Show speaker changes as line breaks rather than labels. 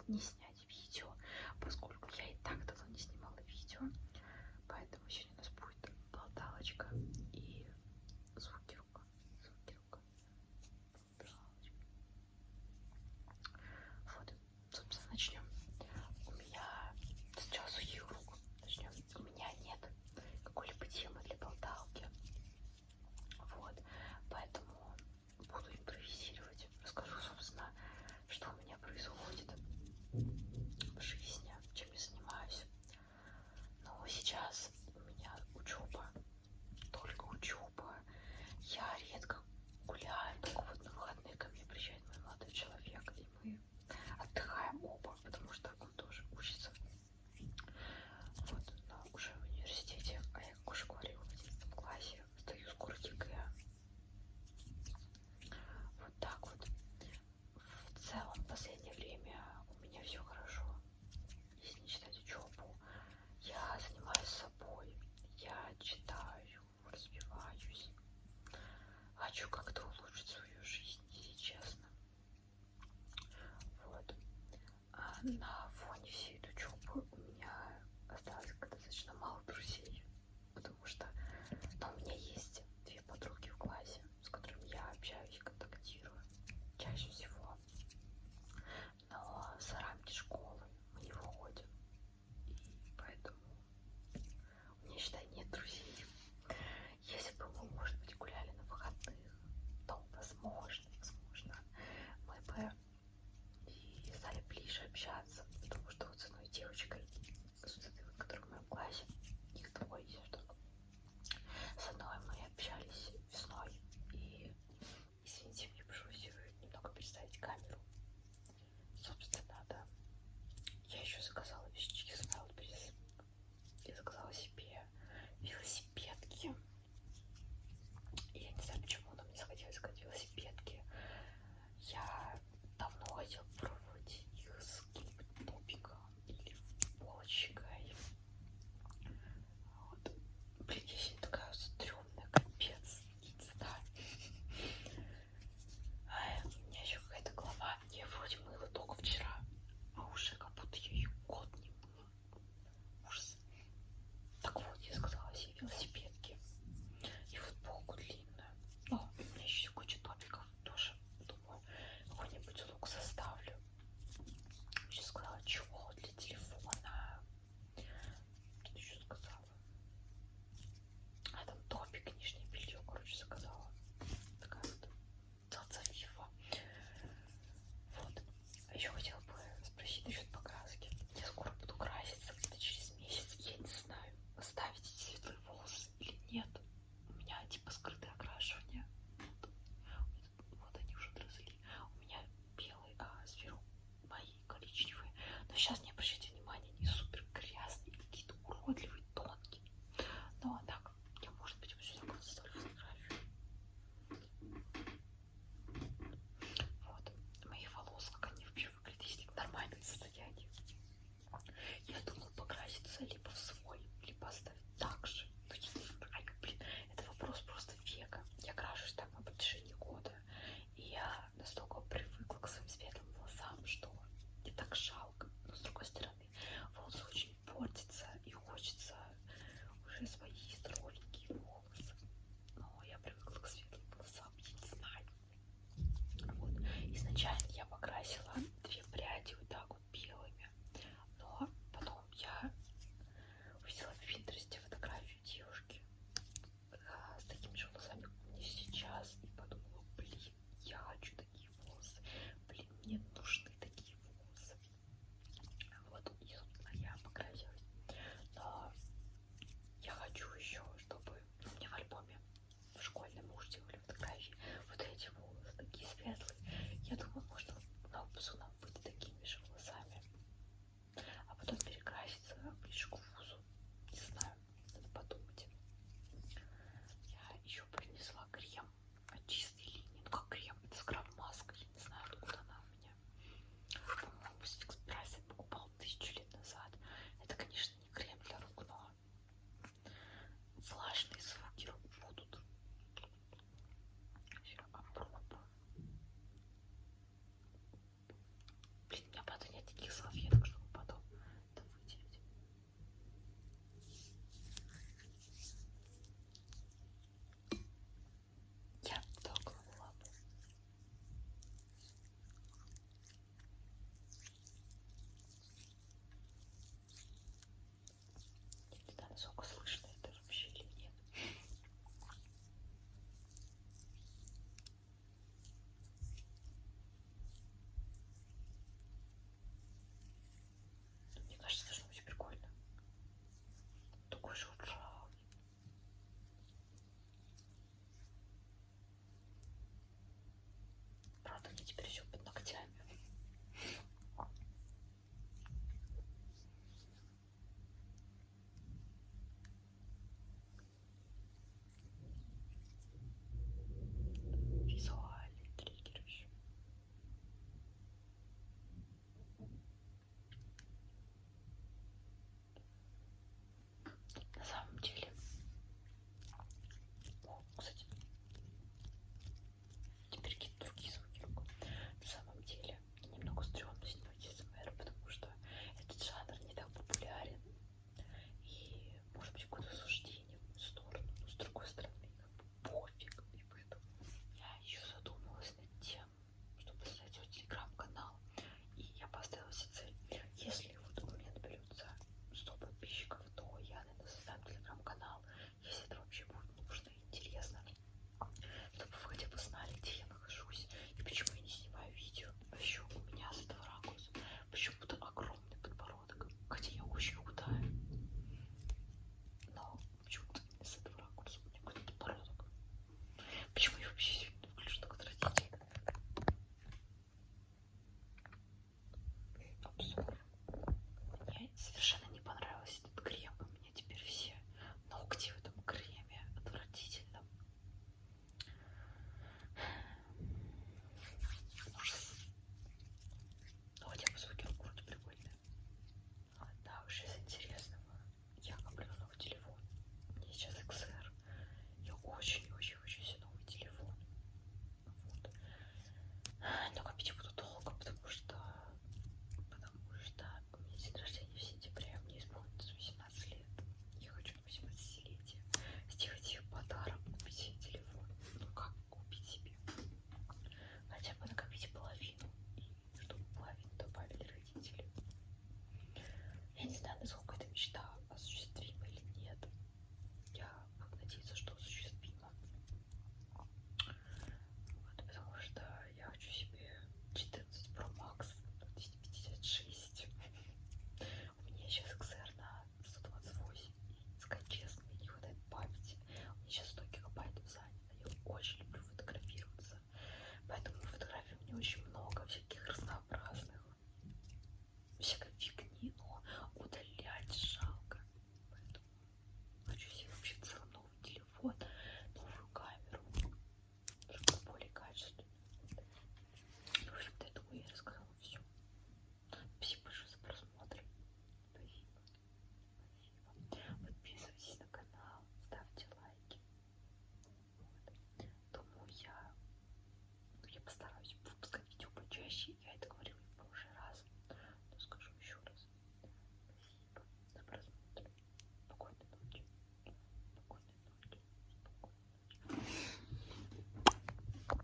не снять видео, поскольку я и так давно не снимала видео. Поэтому сегодня у нас будет болталочка и звуки рук. Вот, собственно, начнем. У меня сейчас сухих рук. Начнем. У меня нет какой-либо темы для болталки. Вот, поэтому буду импровизировать. Расскажу, собственно, что у меня происходит в жизни, чем я занимаюсь. Но сейчас у меня учеба, только учеба. Я редко гуляю, только вот на выходные ко мне приезжает мой молодой человек, и мы отдыхаем оба, потому что он тоже учится. Вот, но уже в университете, а я, как уже говорила, в 11 классе сдаю скоро ЕГЭ. Вот так вот. В целом, в последнее время у меня все хорошо. Если не считать учебу, я занимаюсь собой, я читаю, развиваюсь. Хочу как-то улучшить свою жизнь, если честно. Вот. А на фоне всей этой учебы у меня осталось достаточно мало друзей, потому что у меня есть две подруги в классе, с которыми я общаюсь и контактирую чаще всего. Но за рамки школы мы не выходим, и поэтому у меня, считай, нет друзей. Если бы мы, может быть, гуляли на выходных, то, возможно, мы бы и стали ближе общаться, потому что вот с одной девочкой, с этой вот, которая в моем классе, их двое, если что, с одной мы общались весной, и, извините, мне пришлось немного переставить камеру. Собственно, да. Я еще заказала вещички с Wildberries. Я заказала себе велосипедки. Я не знаю, почему, но мне захотелось заказать велосипедки. Я давно хотела пробовать их с каким-нибудь топиком или футболочкой. Вот. Блин, я сегодня такая стрёмная, капец. Не знаю. У меня еще какая-то голова. Я вроде мыла только вчера, а уже как будто я ее год не мыла. Ужас. Так вот, я заказала себе велосипедки и футболку длинную. Ну, у меня еще куча топиков тоже. Думаю, какой-нибудь лук составлю. Еще сказала чехол для телефона. Что еще сказала? А там топик, нижнее белье, короче, заказала. Такая вот завива. Вот. А еще хотела бы спросить насчет покраски. Я скоро буду краситься, где-то через месяц. Я не знаю, оставить эти светлые волосы или нет. У меня типа скрытое окрашивание. Вот они уже отросли. У меня белый, а сверху мои коричневые. Но сейчас не обращайте внимания, они супер грязные, какие-то уродливые, тонкие. Ну а так, я, может быть, вот сюда поставлю фотографию. Вот, мои волосы, как они вообще выглядят, Pro Max 256. У меня сейчас XR